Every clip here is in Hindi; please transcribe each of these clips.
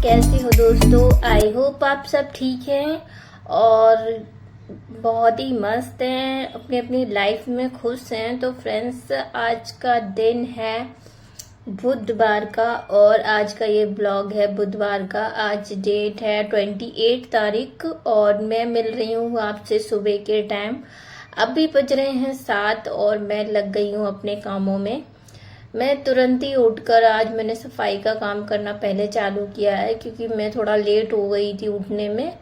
कैसे हो दोस्तों। आई होप आप सब ठीक हैं और बहुत ही मस्त हैं, अपनी अपनी लाइफ में खुश हैं। तो फ्रेंड्स, आज का दिन है बुधवार का और आज का ये ब्लॉग है बुधवार का। आज डेट है 28 तारीख और मैं मिल रही हूँ आपसे सुबह के टाइम। अभी बज रहे हैं 7 और मैं लग गई हूँ अपने कामों में। मैं तुरंत ही उठकर आज मैंने सफाई का काम करना पहले चालू किया है, क्योंकि मैं थोड़ा लेट हो गई थी उठने में।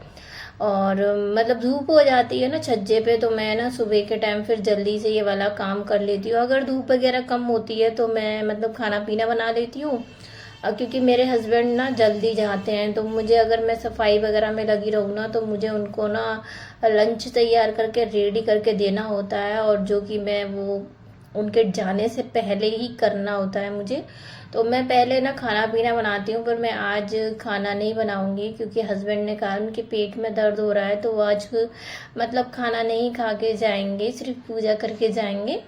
और मतलब धूप हो जाती है ना छज्जे पे, तो मैं ना सुबह के टाइम फिर जल्दी से ये वाला काम कर लेती हूँ। अगर धूप वगैरह कम होती है तो मैं मतलब खाना पीना बना लेती हूँ। क्योंकि मेरे हस्बैंड ना जल्दी जाते हैं, तो मुझे अगर मैं सफाई वगैरह में लगी रहूँ ना तो मुझे उनको ना लंच तैयार करके रेडी करके देना होता है, और जो कि मैं वो उनके जाने से पहले ही करना होता है मुझे। तो मैं पहले ना खाना पीना बनाती हूँ, पर मैं आज खाना नहीं बनाऊंगी क्योंकि हस्बैंड ने कहा उनके पेट में दर्द हो रहा है, तो वो आज मतलब खाना नहीं खा के जाएंगे, सिर्फ पूजा करके जाएंगे।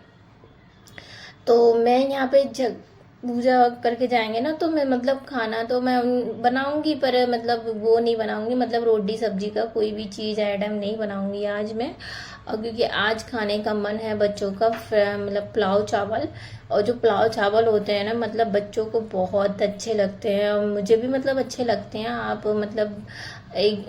तो मैं यहाँ पे पूजा करके जाएंगे ना, तो मैं मतलब खाना तो मैं बनाऊंगी, पर मतलब वो नहीं बनाऊंगी, मतलब रोटी सब्जी का कोई भी चीज़ आइटम नहीं बनाऊंगी आज मैं। और क्योंकि आज खाने का मन है बच्चों का मतलब पुलाव चावल। और जो पुलाव चावल होते हैं ना, मतलब बच्चों को बहुत अच्छे लगते हैं और मुझे भी मतलब अच्छे लगते हैं। आप मतलब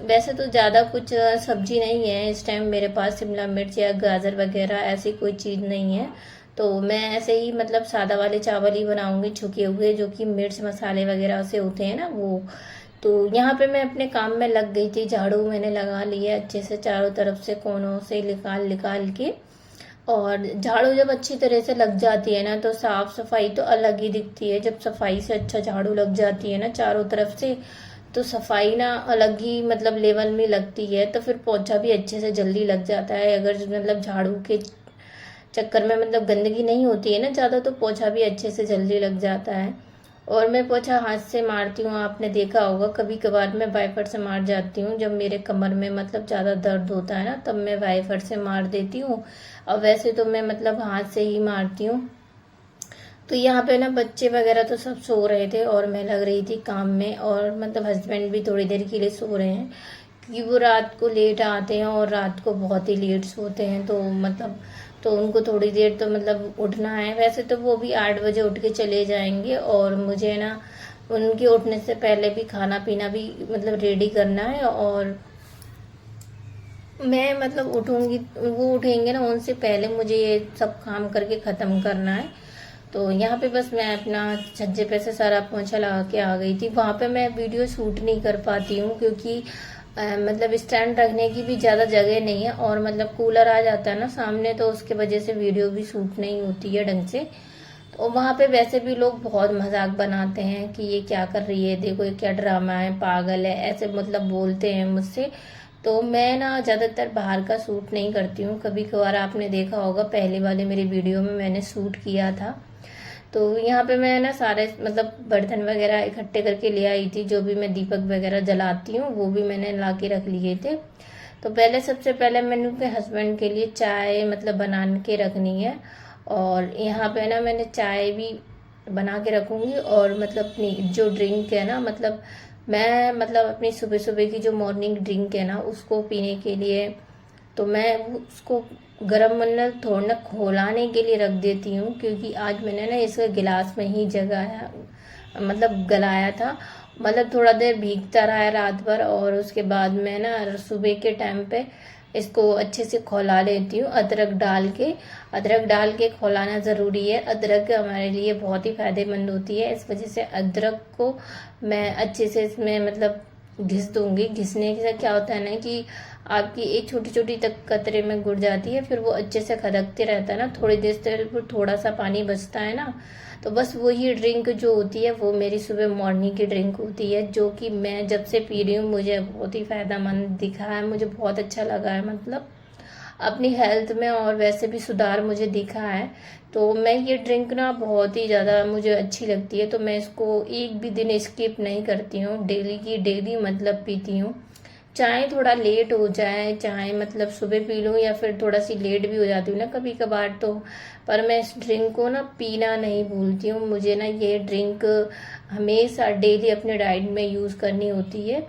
वैसे तो ज़्यादा कुछ सब्जी नहीं है इस टाइम मेरे पास, शिमला मिर्च या गाजर वगैरह ऐसी कोई चीज़ नहीं है। तो मैं ऐसे ही मतलब सादा वाले चावल ही बनाऊंगी, छुके हुए, जो कि मिर्च मसाले वगैरह से होते हैं ना वो। तो यहाँ पे मैं अपने काम में लग गई थी। झाड़ू मैंने लगा लिया अच्छे से, चारों तरफ से कोनों से निकाल निकाल के। और झाड़ू जब अच्छी तरह से लग जाती है ना तो साफ सफाई तो अलग ही दिखती है। जब सफाई से अच्छा झाड़ू लग जाती है ना चारों तरफ से, तो सफाई ना अलग ही मतलब लेवल में लगती है। तो फिर पोछा भी अच्छे से जल्दी लग जाता है। अगर मतलब झाड़ू के चक्कर में मतलब गंदगी नहीं होती है ना ज़्यादा, तो पोछा भी अच्छे से जल्दी लग जाता है। और मैं पोछा हाथ से मारती हूँ, आपने देखा होगा। कभी कभार मैं वाइपर से मार जाती हूँ, जब मेरे कमर में मतलब ज़्यादा दर्द होता है ना तब मैं वाइपर से मार देती हूँ। और वैसे तो मैं मतलब हाथ से ही मारती हूँ। तो यहाँ पे ना बच्चे वगैरह तो सब सो रहे थे और मैं लग रही थी काम में, और मतलब हस्बैंड भी थोड़ी देर के लिए सो रहे हैं क्योंकि वो रात को लेट आते हैं और रात को बहुत ही लेट सोते हैं। तो मतलब तो उनको थोड़ी देर तो मतलब उठना है। वैसे तो वो भी 8 बजे उठ के चले जाएंगे और मुझे ना उनके उठने से पहले भी खाना पीना भी मतलब रेडी करना है। और मैं मतलब उठूंगी, वो उठेंगे ना उनसे पहले मुझे ये सब काम करके ख़त्म करना है। तो यहाँ पे बस मैं अपना छज्जे पे से सारा पोंछा लगा के आ गई थी। वहाँ पे मैं वीडियो शूट नहीं कर पाती हूँ क्योंकि मतलब स्टैंड रखने की भी ज़्यादा जगह नहीं है, और मतलब कूलर आ जाता है ना सामने, तो उसके वजह से वीडियो भी शूट नहीं होती है ढंग से। तो वहाँ पे वैसे भी लोग बहुत मजाक बनाते हैं कि ये क्या कर रही है, देखो ये क्या ड्रामा है, पागल है, ऐसे मतलब बोलते हैं मुझसे। तो मैं ना ज़्यादातर बाहर का शूट नहीं करती हूँ। कभी कभार आपने देखा होगा पहले वाले मेरे वीडियो में मैंने शूट किया था। तो यहाँ पे मैं ना सारे मतलब बर्तन वगैरह इकट्ठे करके ले आई थी, जो भी मैं दीपक वगैरह जलाती हूँ वो भी मैंने ला के रख लिए थे। तो पहले सबसे पहले मैंने अपने हस्बैंड के लिए चाय मतलब बना के रखनी है। और यहाँ पे ना मैंने चाय भी बना के रखूँगी, और मतलब अपनी जो ड्रिंक है ना, मतलब मैं मतलब अपनी सुबह सुबह की जो मॉर्निंग ड्रिंक है ना उसको पीने के लिए, तो मैं उसको गरम मतलब थोड़ा ना खौलाने के लिए रख देती हूँ। क्योंकि आज मैंने ना इसको गिलास में ही जगाया मतलब गलाया था, मतलब थोड़ा देर भीगता रहा है रात भर, और उसके बाद मैं ना सुबह के टाइम पे इसको अच्छे से खौला लेती हूँ अदरक डाल के। अदरक डाल के खौलाना ज़रूरी है, अदरक हमारे लिए बहुत ही फायदेमंद होती है। इस वजह से अदरक को मैं अच्छे से इसमें मतलब घिस दूंगी। घिसने से क्या होता है ना कि आपकी एक छोटी छोटी तक कतरे में गुड़ जाती है, फिर वो अच्छे से खदकते रहता है ना, थोड़ी देर से फिर थोड़ा सा पानी बचता है ना। तो बस वही ड्रिंक जो होती है वो मेरी सुबह मॉर्निंग की ड्रिंक होती है, जो कि मैं जब से पी रही हूँ मुझे बहुत ही फायदेमंद दिखा है, मुझे बहुत अच्छा लगा है, मतलब अपनी हेल्थ में और वैसे भी सुधार मुझे दिखा है। तो मैं ये ड्रिंक ना बहुत ही ज़्यादा मुझे अच्छी लगती है, तो मैं इसको एक भी दिन स्किप नहीं करती हूँ, डेली की डेली मतलब पीती हूँ। चाहे थोड़ा लेट हो जाए, चाहे मतलब सुबह पी लूँ या फिर थोड़ा सी लेट भी हो जाती हूँ ना कभी कभार तो, पर मैं इस ड्रिंक को ना पीना नहीं भूलती हूँ। मुझे ना ये ड्रिंक हमेशा डेली अपने डाइट में यूज़ करनी होती है।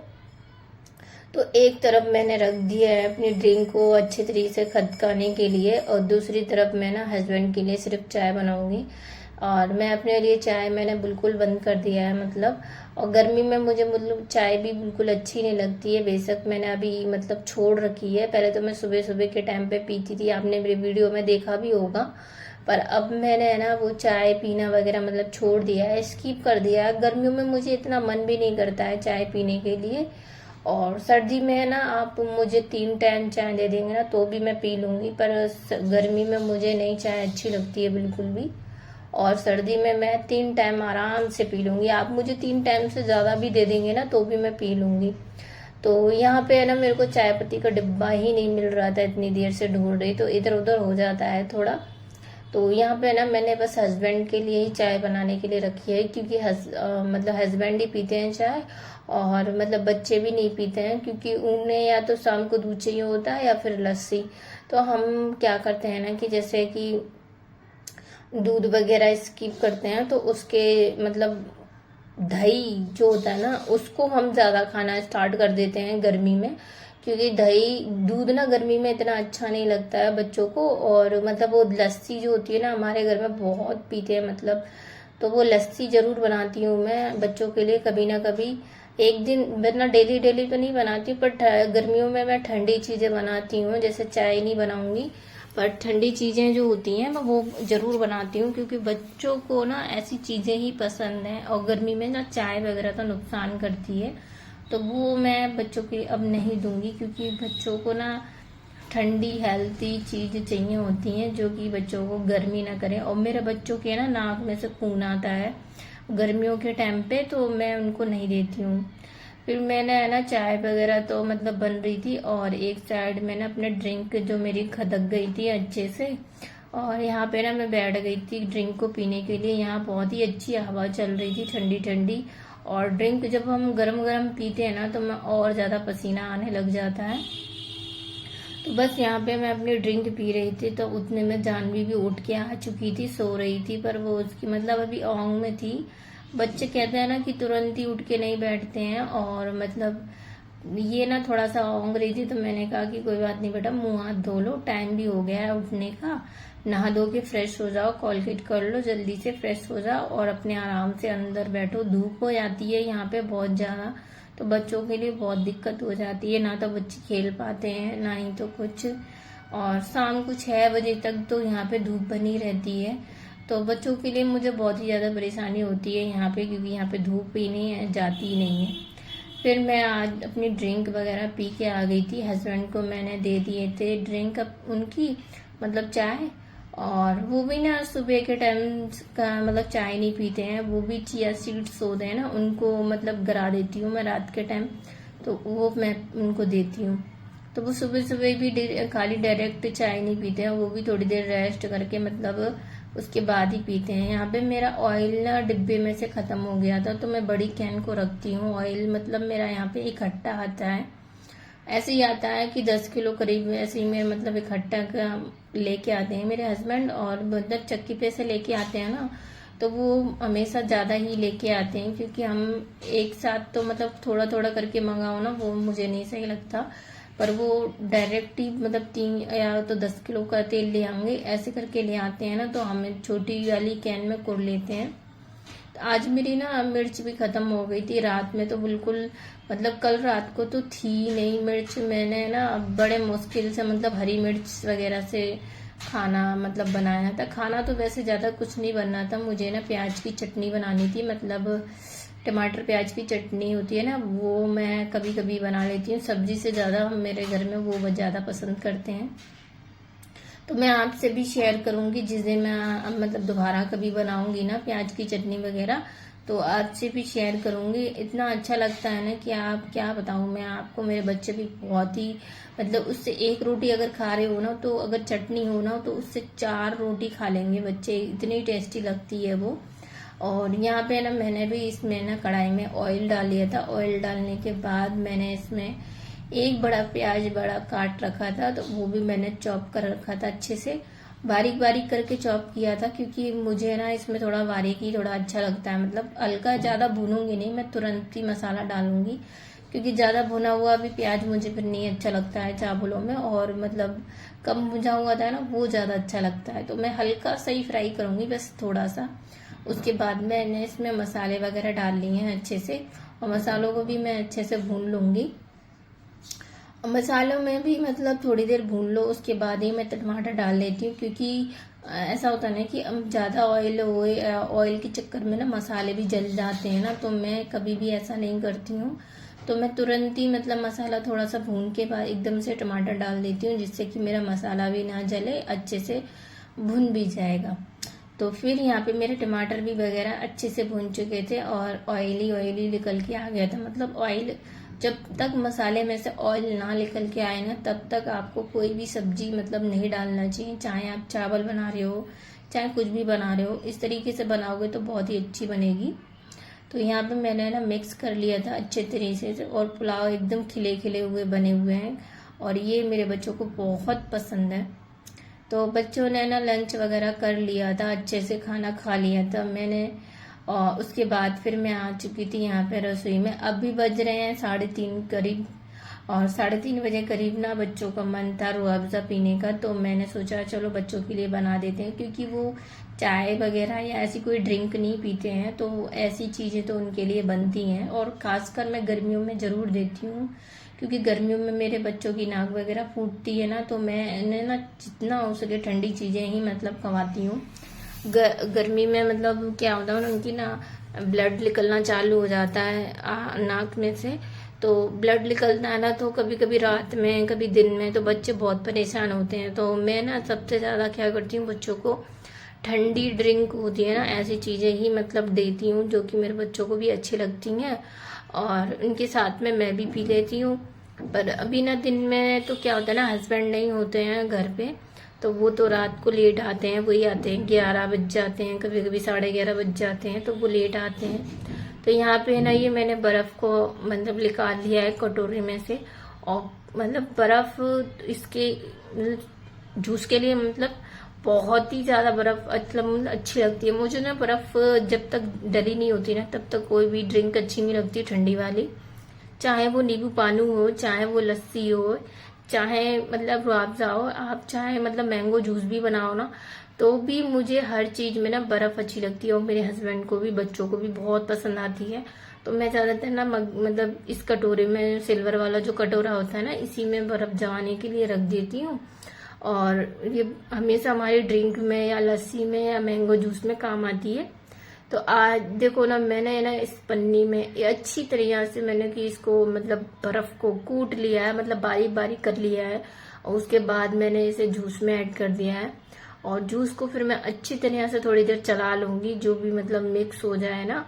तो एक तरफ मैंने रख दिया है अपनी ड्रिंक को अच्छे तरीके से खदकाने के लिए, और दूसरी तरफ मैं ना हस्बैंड के लिए सिर्फ चाय बनाऊंगी। और मैं अपने लिए चाय मैंने बिल्कुल बंद कर दिया है मतलब। और गर्मी में मुझे मतलब चाय भी बिल्कुल अच्छी नहीं लगती है। बेशक मैंने अभी मतलब छोड़ रखी है, पहले तो मैं सुबह सुबह के टाइम पे पीती थी, आपने मेरे वीडियो में देखा भी होगा। पर अब मैंने है ना वो चाय पीना वगैरह मतलब छोड़ दिया है, स्किप कर दिया है। गर्मियों में मुझे इतना मन भी नहीं करता है चाय पीने के लिए। और सर्दी में है ना आप मुझे 3 टाइम चाय दे देंगे ना तो भी मैं पी लूंगी, पर गर्मी में मुझे नहीं चाय अच्छी लगती है बिल्कुल भी। और सर्दी में मैं 3 टाइम आराम से पी लूंगी, आप मुझे 3 टाइम से ज्यादा भी दे देंगे ना तो भी मैं पी लूंगी। तो यहाँ पे है ना मेरे को चाय पत्ती का डिब्बा ही नहीं मिल रहा था, इतनी देर से ढूंढ रही, तो इधर उधर हो जाता है थोड़ा। तो यहाँ पे ना मैंने बस हस्बैंड के लिए ही चाय बनाने के लिए रखी है, क्योंकि मतलब हस्बैंड ही पीते हैं चाय, और मतलब बच्चे भी नहीं पीते हैं, क्योंकि उन्हें या तो शाम को दूध चाहिए होता है या फिर लस्सी। तो हम क्या करते हैं ना कि जैसे कि दूध वगैरह स्किप करते हैं, तो उसके मतलब दही जो होता है ना उसको हम ज्यादा खाना स्टार्ट कर देते हैं गर्मी में, क्योंकि दही दूध ना गर्मी में इतना अच्छा नहीं लगता है बच्चों को। और मतलब वो लस्सी जो होती है ना हमारे घर में बहुत पीते हैं मतलब, तो वो लस्सी जरूर बनाती हूँ मैं बच्चों के लिए कभी ना कभी। एक दिन वरना डेली डेली तो नहीं बनाती, पर गर्मियों में मैं ठंडी चीजें बनाती हूँ, जैसे चाय नहीं बनाऊंगी पर ठंडी चीजें जो होती हैं मैं वो जरूर बनाती हूँ, क्योंकि बच्चों को ना ऐसी चीजें ही पसंद हैं। और गर्मी में ना चाय वगैरह तो नुकसान करती है, तो वो मैं बच्चों की अब नहीं दूंगी, क्योंकि बच्चों को ना ठंडी हेल्थी चीज चाहिए होती हैं जो कि बच्चों को गर्मी ना करे। और मेरे बच्चों के ना नाक में से खून आता है गर्मियों के टाइम पे, तो मैं उनको नहीं देती हूँ। फिर मैंने है ना चाय वगैरह तो मतलब बन रही थी, और एक साइड में ना अपने ड्रिंक जो मेरी खदक गई थी अच्छे से, और यहाँ पे ना मैं बैठ गई थी ड्रिंक को पीने के लिए। यहाँ बहुत ही अच्छी हवा चल रही थी ठंडी ठंडी, और ड्रिंक जब हम गरम गरम पीते हैं ना तो मैं और ज्यादा पसीना आने लग जाता है। तो बस यहाँ पे मैं अपनी ड्रिंक पी रही थी, तो उतने में जानवी भी उठ के आ चुकी थी, सो रही थी, पर वो उसकी मतलब अभी ओंग में थी। बच्चे कहते हैं ना कि तुरंत ही उठ के नहीं बैठते हैं, और मतलब ये ना थोड़ा सा ओंग रही थी, तो मैंने कहा कि कोई बात नहीं बेटा, मुंह हाथ धो लो, टाइम भी हो गया है उठने का, नहा धो के फ्रेश हो जाओ, कोलगेट कर लो, जल्दी से फ्रेश हो जाओ और अपने आराम से अंदर बैठो। धूप हो जाती है यहाँ पे बहुत ज्यादा, तो बच्चों के लिए बहुत दिक्कत हो जाती है, ना तो बच्चे खेल पाते हैं ना ही तो कुछ। और शाम को 6 बजे तक तो यहाँ पे धूप बनी रहती है, तो बच्चों के लिए मुझे बहुत ही ज्यादा परेशानी होती है यहाँ पे, क्योंकि यहाँ पे धूप ही नहीं है, जाती ही नहीं है। फिर मैं आज अपनी ड्रिंक वगैरह पी के आ गई थी, हस्बैंड को मैंने दे दिए थे ड्रिंक उनकी मतलब चाय। और वो भी ना सुबह के टाइम का मतलब चाय नहीं पीते हैं, वो भी चिया सीड्स होते हैं ना उनको मतलब गिरा देती हूँ मैं रात के टाइम, तो वो मैं उनको देती हूँ। तो वो सुबह सुबह भी खाली डायरेक्ट चाय नहीं पीते हैं, वो भी थोड़ी देर रेस्ट करके मतलब उसके बाद ही पीते हैं। यहाँ पे मेरा ऑयल ना डिब्बे में से खत्म हो गया था, तो मैं बड़ी कैन को रखती हूँ ऑयल, मतलब मेरा यहाँ पे इकट्ठा आता है, ऐसे ही आता है कि 10 किलो करीब, ऐसे ही मेरे मतलब इकट्ठा का लेके आते हैं मेरे हस्बैंड। और मतलब चक्की पे से लेके आते हैं ना, तो वो हमेशा ज्यादा ही लेके आते हैं, क्योंकि हम एक साथ तो मतलब थोड़ा थोड़ा करके मंगाओ ना, वो मुझे नहीं सही लगता। पर वो डायरेक्ट ही मतलब 3 या तो 10 किलो का तेल ले आएंगे, ऐसे करके ले आते हैं ना, तो हमें छोटी वाली कैन में कुड़ लेते हैं। तो आज मेरी ना मिर्च भी खत्म हो गई थी रात में, तो बिल्कुल मतलब कल रात को तो थी नहीं मिर्च, मैंने ना बड़े मुश्किल से मतलब हरी मिर्च वगैरह से खाना मतलब बनाया था। खाना तो वैसे ज्यादा कुछ नहीं बनना था, मुझे ना प्याज की चटनी बनानी थी, मतलब टमाटर प्याज की चटनी होती है ना, वो मैं कभी कभी बना लेती हूँ, सब्जी से ज्यादा मेरे घर में वो ज्यादा पसंद करते हैं। तो मैं आपसे भी शेयर करूंगी जिस दिन मैं मतलब दोबारा कभी बनाऊंगी ना प्याज की चटनी वगैरह, तो आपसे भी शेयर करूंगी। इतना अच्छा लगता है ना कि आप क्या बताऊं मैं आपको, मेरे बच्चे भी बहुत ही मतलब उससे एक रोटी अगर खा रहे हो ना, तो अगर चटनी हो ना तो उससे 4 रोटी खा लेंगे बच्चे, इतनी टेस्टी लगती है वो। और यहाँ पे ना मैंने भी इसमें ना कढ़ाई में ऑयल डाल लिया था, ऑयल डालने के बाद मैंने इसमें एक बड़ा प्याज बड़ा काट रखा था, तो वो भी मैंने चॉप कर रखा था, अच्छे से बारीक बारीक करके चॉप किया था, क्योंकि मुझे ना इसमें थोड़ा बारीक ही थोड़ा अच्छा लगता है। मतलब हल्का ज़्यादा भूनूंगी नहीं, मैं तुरंत ही मसाला डालूंगी, क्योंकि ज़्यादा भुना हुआ भी प्याज मुझे फिर नहीं अच्छा लगता है चावलों में, और मतलब कम भुना हुआ था ना वो ज़्यादा अच्छा लगता है। तो मैं हल्का सा ही फ्राई करूंगी, बस थोड़ा सा। उसके बाद मैंने इसमें मसाले वगैरह डाल लिए हैं अच्छे से, और मसालों को भी मैं अच्छे से भून लूंगी। मसालों में भी मतलब थोड़ी देर भून लो, उसके बाद ही मैं टमाटर डाल देती हूँ, क्योंकि ऐसा होता है ना कि ज़्यादा ऑयल के चक्कर में ना मसाले भी जल जाते हैं ना, तो मैं कभी भी ऐसा नहीं करती हूँ। तो मैं तुरंत ही मतलब मसाला थोड़ा सा भून के बाद एकदम से टमाटर डाल देती हूँ, जिससे कि मेरा मसाला भी ना जले, अच्छे से भुन भी जाएगा। तो फिर यहाँ पे मेरे टमाटर भी वगैरह अच्छे से भून चुके थे, और ऑयली ऑयली निकल के आ गया था। मतलब ऑयल, जब तक मसाले में से ऑयल ना निकल के आए ना, तब तक आपको कोई भी सब्जी मतलब नहीं डालना चाहिए। चाहे आप चावल बना रहे हो, चाहे कुछ भी बना रहे हो, इस तरीके से बनाओगे तो बहुत ही अच्छी बनेगी। तो यहाँ पे मैंने ना मिक्स कर लिया था अच्छे तरीके से, और पुलाव एकदम खिले खिले हुए बने हुए हैं, और ये मेरे बच्चों को बहुत पसंद है। तो बच्चों ने ना लंच वगैरह कर लिया था, अच्छे से खाना खा लिया था मैंने, और उसके बाद फिर मैं आ चुकी थी यहाँ पे रसोई में। अभी बज रहे हैं 3:30 करीब, और 3:30 बजे करीब ना बच्चों का मन था रूह अफ़ज़ा पीने का, तो मैंने सोचा चलो बच्चों के लिए बना देते हैं, क्योंकि वो चाय वगैरह या ऐसी कोई ड्रिंक नहीं पीते हैं, तो ऐसी चीज़ें तो उनके लिए बनती हैं। और खासकर मैं गर्मियों में ज़रूर देती हूँ, क्योंकि गर्मियों में मेरे बच्चों की नाक वगैरह फूटती है ना, तो मैं इन्हें ना जितना हो सके ठंडी चीज़ें ही मतलब खवाती हूँ। गर्मी में मतलब क्या होता है, उनकी ना ब्लड निकलना चालू हो जाता है नाक में से। तो ब्लड निकलता है ना, तो कभी कभी रात में कभी दिन में, तो बच्चे बहुत परेशान होते हैं। तो मैं ना सबसे ज़्यादा क्या करती हूँ, बच्चों को ठंडी ड्रिंक होती है ना, ऐसी चीज़ें ही मतलब देती हूँ, जो कि मेरे बच्चों को भी अच्छी लगती हैं, और उनके साथ में मैं भी पी लेती हूँ। पर अभी ना दिन में तो क्या होता है ना, हस्बैंड नहीं होते हैं घर पे, तो वो तो रात को लेट आते हैं, वही आते हैं 11 बज जाते हैं, कभी कभी 11:30 बज जाते हैं, तो वो लेट आते हैं। तो यहाँ पे ना ये मैंने बर्फ को मतलब निकाल लिया है कटोरे में से, और मतलब बर्फ इसके जूस के लिए मतलब बहुत ही ज्यादा बर्फ मतलब अच्छी लगती है मुझे ना। बर्फ जब तक डली नहीं होती ना, तब तक कोई भी ड्रिंक अच्छी नहीं लगती ठंडी वाली, चाहे वो नींबू पानी हो, चाहे वो लस्सी हो, चाहे मतलब रूह अफ़ज़ा हो, आप चाहे मतलब मैंगो जूस भी बनाओ ना, तो भी मुझे हर चीज में ना बर्फ अच्छी लगती है, और मेरे हस्बैंड को भी बच्चों को भी बहुत पसंद आती है। तो मैं ज्यादातर ना मतलब इस कटोरे में, सिल्वर वाला जो कटोरा होता है ना, इसी में बर्फ जमाने के लिए रख देती हूँ, और ये हमेशा हमारी ड्रिंक में या लस्सी में या मैंगो जूस में काम आती है। तो आज देखो ना, मैंने ना इस पन्नी में ये अच्छी तरीके से मैंने कि इसको मतलब बर्फ को कूट लिया है, मतलब बारीक बारीक कर लिया है, और उसके बाद मैंने इसे जूस में ऐड कर दिया है। और जूस को फिर मैं अच्छी तरह से थोड़ी देर चला लूंगी, जो भी मतलब मिक्स हो जाए ना,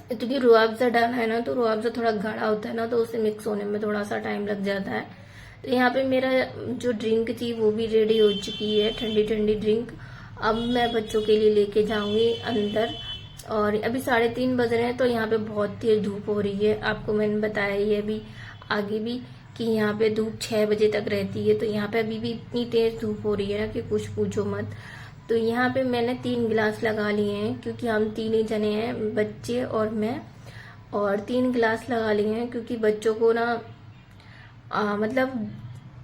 क्योंकि रूह अफ़ज़ा डाला है ना, तो रूह अफ़ज़ा थोड़ा गाढ़ा होता है ना, तो उसे मिक्स होने में थोड़ा सा टाइम लग जाता है। तो यहाँ पे मेरा जो ड्रिंक थी वो भी रेडी हो चुकी है, ठंडी ठंडी ड्रिंक। अब मैं बच्चों के लिए लेके जाऊंगी अंदर, और अभी 3:30 बज रहे हैं, तो यहाँ पे बहुत तेज धूप हो रही है। आपको मैंने बताया ये अभी आगे भी कि यहाँ पे धूप 6 बजे तक रहती है, तो यहाँ पे अभी भी इतनी तेज धूप हो रही है ना कि कुछ पूछो मत। तो यहाँ पे मैंने 3 गिलास लगा लिए हैं, क्योंकि हम 3 ही जने हैं, बच्चे और मैं, और 3 गिलास लगा लिए हैं, क्योंकि बच्चों को ना मतलब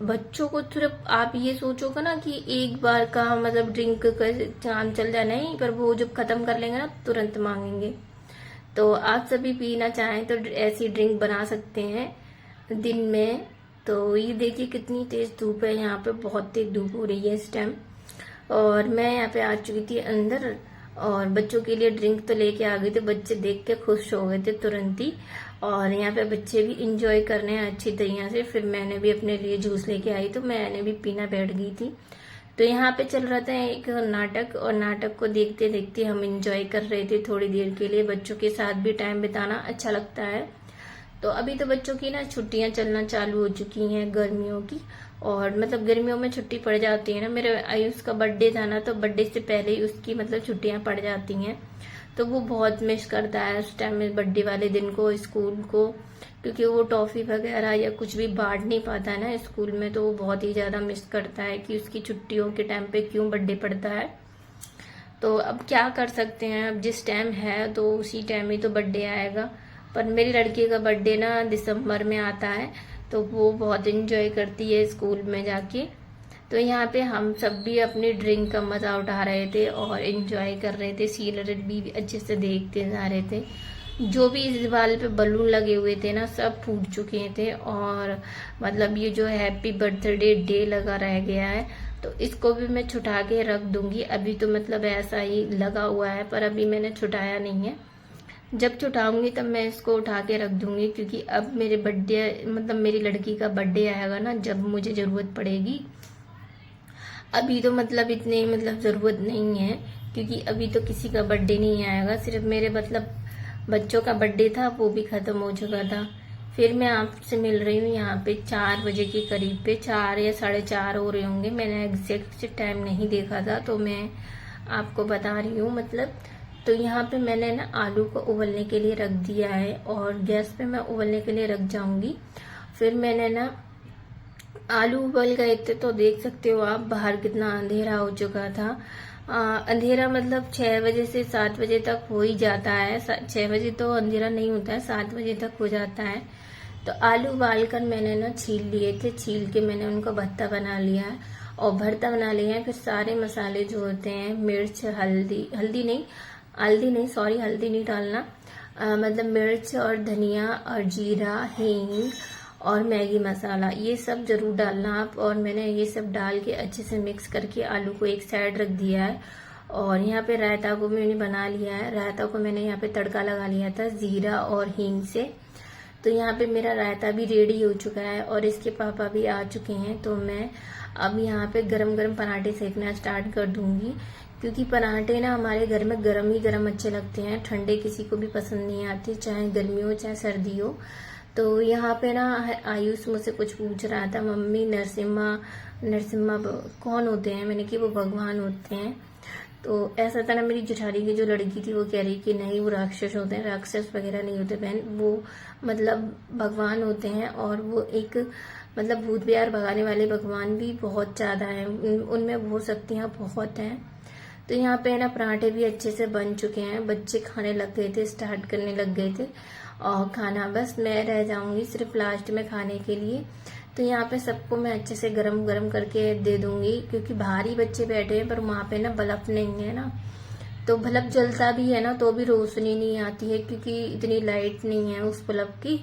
बच्चों को सिर्फ आप ये सोचोगे ना कि एक बार का मतलब ड्रिंक का काम चल जाए, नहीं, पर वो जब खत्म कर लेंगे ना तुरंत मांगेंगे। तो आप सभी पीना चाहें तो ऐसी ड्रिंक बना सकते हैं दिन में। तो ये देखिए कितनी तेज धूप है, यहाँ पे बहुत तेज धूप हो रही है इस टाइम। और मैं यहाँ पे आ चुकी थी अंदर, और बच्चों के लिए ड्रिंक तो लेके आ गई थी। बच्चे देख के खुश हो गए थे तुरंत ही, और यहाँ पे बच्चे भी इंजॉय कर रहे हैं अच्छी तरीके से। फिर मैंने भी अपने लिए जूस लेके आई, तो मैंने भी पीना बैठ गई थी। तो यहाँ पे चल रहा था एक नाटक, और नाटक को देखते देखते हम इंजॉय कर रहे थे थोड़ी देर के लिए। बच्चों के साथ भी टाइम बिताना अच्छा लगता है। तो अभी तो बच्चों की ना छुट्टियां चलना चालू हो चुकी हैं गर्मियों की, और मतलब गर्मियों में छुट्टी पड़ जाती है ना। मेरे आयुष का बर्थडे था ना, तो बर्थडे से पहले ही उसकी मतलब छुट्टियां पड़ जाती हैं। तो वो बहुत मिस करता है उस टाइम में, बर्थडे वाले दिन को, स्कूल को, क्योंकि वो टॉफी वगैरह या कुछ भी बांट नहीं पाता है ना स्कूल में, तो वो बहुत ही ज़्यादा मिस करता है कि उसकी छुट्टियों के टाइम पे क्यों बर्थडे पड़ता है। तो अब क्या कर सकते हैं, अब जिस टाइम है तो उसी टाइम ही तो बर्थडे आएगा। पर मेरी लड़की का बर्थडे ना दिसंबर में आता है, तो वो बहुत इंजॉय करती है स्कूल में जाके। तो यहाँ पे हम सब भी अपनी ड्रिंक का मज़ा उठा रहे थे और एंजॉय कर रहे थे, सीरियल भी अच्छे से देखते जा रहे थे। जो भी इस दीवार पे बलून लगे हुए थे ना, सब फूट चुके थे, और मतलब ये जो हैप्पी बर्थडे डे लगा रह गया है, तो इसको भी मैं छुटा के रख दूंगी। अभी तो मतलब ऐसा ही लगा हुआ है, पर अभी मैंने छुटाया नहीं है। जब छुटाऊंगी तब मैं इसको उठा के रख दूंगी, क्योंकि अब मेरे बर्थडे मतलब मेरी लड़की का बर्थडे आएगा ना, जब मुझे ज़रूरत पड़ेगी। अभी तो मतलब इतनी मतलब ज़रूरत नहीं है, क्योंकि अभी तो किसी का बर्थडे नहीं आएगा, सिर्फ मेरे मतलब बच्चों का बर्थडे था, वो भी ख़त्म हो चुका था। फिर मैं आपसे मिल रही हूँ यहाँ पे 4 बजे के करीब पे, 4 या 4:30 हो रहे होंगे, मैंने एग्जैक्ट टाइम नहीं देखा था, तो मैं आपको बता रही हूँ मतलब। तो यहाँ पे मैंने ना आलू को उबलने के लिए रख दिया है, और गैस पे मैं उबलने के लिए रख जाऊंगी। फिर मैंने ना आलू उबल गए थे, तो देख सकते हो आप बाहर कितना अंधेरा हो चुका था। अंधेरा मतलब 6 बजे से 7 बजे तक हो ही जाता है। 6 बजे तो अंधेरा नहीं होता है, 7 बजे तक हो जाता है। तो आलू उबाल कर मैंने ना छील लिए थे, छील के मैंने उनको भत्ता बना लिया है और भरता बना लिया है। फिर सारे मसाले जो होते हैं, मिर्च, हल्दी नहीं सॉरी, हल्दी नहीं डालना, मतलब मिर्च और धनिया और जीरा, हींग और मैगी मसाला, ये सब जरूर डालना आप। और मैंने ये सब डाल के अच्छे से मिक्स करके आलू को एक साइड रख दिया है। और यहाँ पे रायता को मैंने बना लिया है। रायता को मैंने यहाँ पे तड़का लगा लिया था जीरा और हींग से। तो यहाँ पे मेरा रायता भी रेडी हो चुका है और इसके पापा भी आ चुके हैं। तो मैं अब यहाँ पे गरम गरम पराठे सेकना स्टार्ट कर दूंगी, क्योंकि पराठे ना हमारे घर में गरम ही गरम अच्छे लगते हैं, ठंडे किसी को भी पसंद नहीं आते, चाहे गर्मी हो चाहे सर्दी हो। तो यहाँ पे ना आयुष मुझसे कुछ पूछ रहा था, मम्मी नरसिम्हा कौन होते हैं? मैंने कि वो भगवान होते हैं। तो ऐसा था ना, मेरी जेठानी की जो लड़की थी वो कह रही कि नहीं वो राक्षस होते हैं, राक्षस वगैरह नहीं होते बहन, वो मतलब भगवान होते हैं। और वो एक मतलब भूत प्यार भगाने वाले भगवान भी बहुत ज्यादा हैं, उनमें बहुत शक्तियां बहुत हैं। तो यहाँ पे ना पराठे भी अच्छे से बन चुके हैं, बच्चे खाने लग गए थे, स्टार्ट करने लग गए थे, और खाना बस मैं रह जाऊंगी सिर्फ लास्ट में खाने के लिए। तो यहाँ पे सबको मैं अच्छे से गरम गरम करके दे दूंगी, क्योंकि बाहर ही बच्चे बैठे हैं, पर वहाँ पे ना बल्ब नहीं है ना, तो बल्ब जलता भी है ना तो भी रोशनी नहीं आती है, क्योंकि इतनी लाइट नहीं है उस बल्ब की,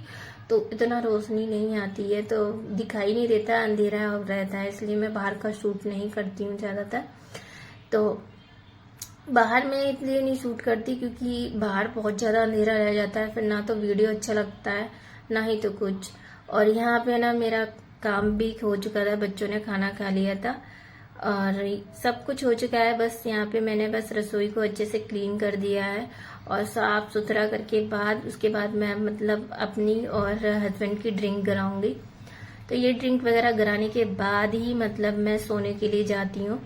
तो इतना रोशनी नहीं आती है, तो दिखाई नहीं देता, अंधेरा रहता है, इसलिए मैं बाहर का शूट नहीं करती हूँ ज्यादातर। तो बाहर में इसलिए नहीं शूट करती क्योंकि बाहर बहुत ज्यादा अंधेरा रह जाता है, फिर ना तो वीडियो अच्छा लगता है ना ही तो कुछ। और यहाँ पे ना मेरा काम भी हो चुका था, बच्चों ने खाना खा लिया था और सब कुछ हो चुका है। बस यहाँ पे मैंने बस रसोई को अच्छे से क्लीन कर दिया है और साफ सुथरा करके बाद उसके बाद मैं मतलब अपनी और हस्बैंड की ड्रिंक कराऊंगी। तो ये ड्रिंक वगैरह कराने के बाद ही मतलब मैं सोने के लिए जाती हूँ।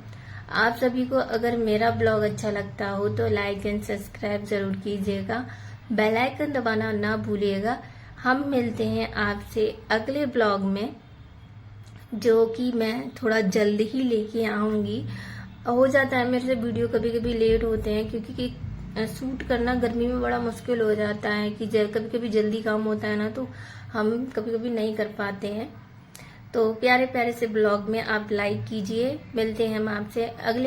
आप सभी को अगर मेरा ब्लॉग अच्छा लगता हो तो लाइक एंड सब्सक्राइब जरूर कीजिएगा, बेल आइकन दबाना ना भूलिएगा। हम मिलते हैं आपसे अगले ब्लॉग में, जो कि मैं थोड़ा जल्द ही लेके आऊंगी। हो जाता है मेरे से वीडियो कभी कभी लेट होते हैं, क्योंकि शूट करना गर्मी में बड़ा मुश्किल हो जाता है कि कभी कभी जल्दी काम होता है ना, तो हम कभी कभी नहीं कर पाते हैं। तो प्यारे प्यारे से ब्लॉग में आप लाइक कीजिए। मिलते हैं हम आपसे अगले